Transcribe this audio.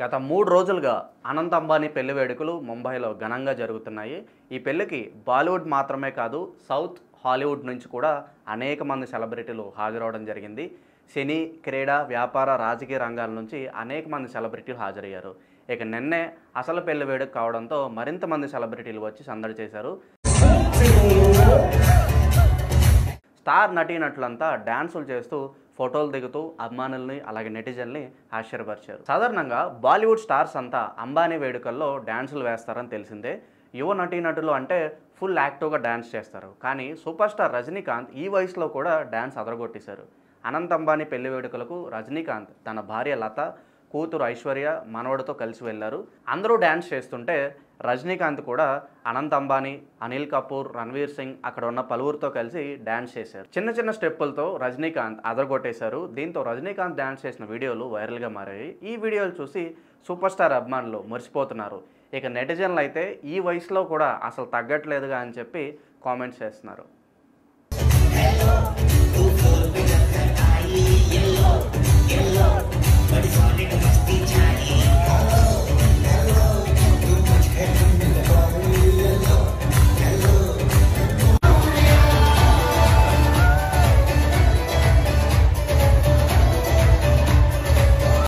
గత 3 రోజులుగా అనంత్ అంబానీ పెళ్లి వేడుకలు ముంబైలో ఘనంగా జరుగుతున్నాయి. ఈ పెళ్లికి బాలీవుడ్ మాత్రమే కాదు సౌత్, హాలీవుడ్ నుంచి కూడా అనేక మంది సెలబ్రిటీలు హాజరవడం జరిగింది. సినీ, క్రీడా, వ్యాపార, రాజకీయ రంగాల నుంచి అనేక మంది సెలబ్రిటీలు హాజరయ్యారు. ఇక నిన్నే అసలు పెళ్లి వేడుక కావడంతో మరింత మంది సెలబ్రిటీలు వచ్చి సందడి చేశారు. స్టార్ నటీనటులంతా డాన్సులు చేస్తూ ఫోటోలు దిగుతూ అభిమానుల్ని అలాగే నెటిజన్ని ఆశ్చర్యపరిచారు. సాధారణంగా బాలీవుడ్ స్టార్స్ అంతా అంబానీ వేడుకల్లో డాన్సులు వేస్తారని తెలిసిందే. యువ నటీనటులు అంటే ఫుల్ యాక్టివ్గా డాన్స్ చేస్తారు. కానీ సూపర్ స్టార్ రజనీకాంత్ ఈ వయసులో కూడా డాన్స్ అదరగొట్టేశారు. అనంత్ అంబానీ పెళ్లి వేడుకలకు రజనీకాంత్ తన భార్య లత, కూతురు ఐశ్వర్య, మనవడితో కలిసి వెళ్లారు. అందరూ డ్యాన్స్ చేస్తుంటే రజనీకాంత్ కూడా అనంత్ అంబానీ, అనిల్ కపూర్, రణ్వీర్ సింగ్ అక్కడ ఉన్న పలువురితో కలిసి డ్యాన్స్ చేశారు. చిన్న చిన్న స్టెప్పులతో రజనీకాంత్ అదరగొట్టేశారు. దీంతో రజనీకాంత్ డ్యాన్స్ చేసిన వీడియోలు వైరల్గా మారాయి. ఈ వీడియోలు చూసి సూపర్ స్టార్ అభిమానులు మురిసిపోతున్నారు. ఇక నెటిజన్లు అయితే ఈ వయసులో కూడా అసలు తగ్గట్లేదుగా అని చెప్పి కామెంట్స్ చేస్తున్నారు.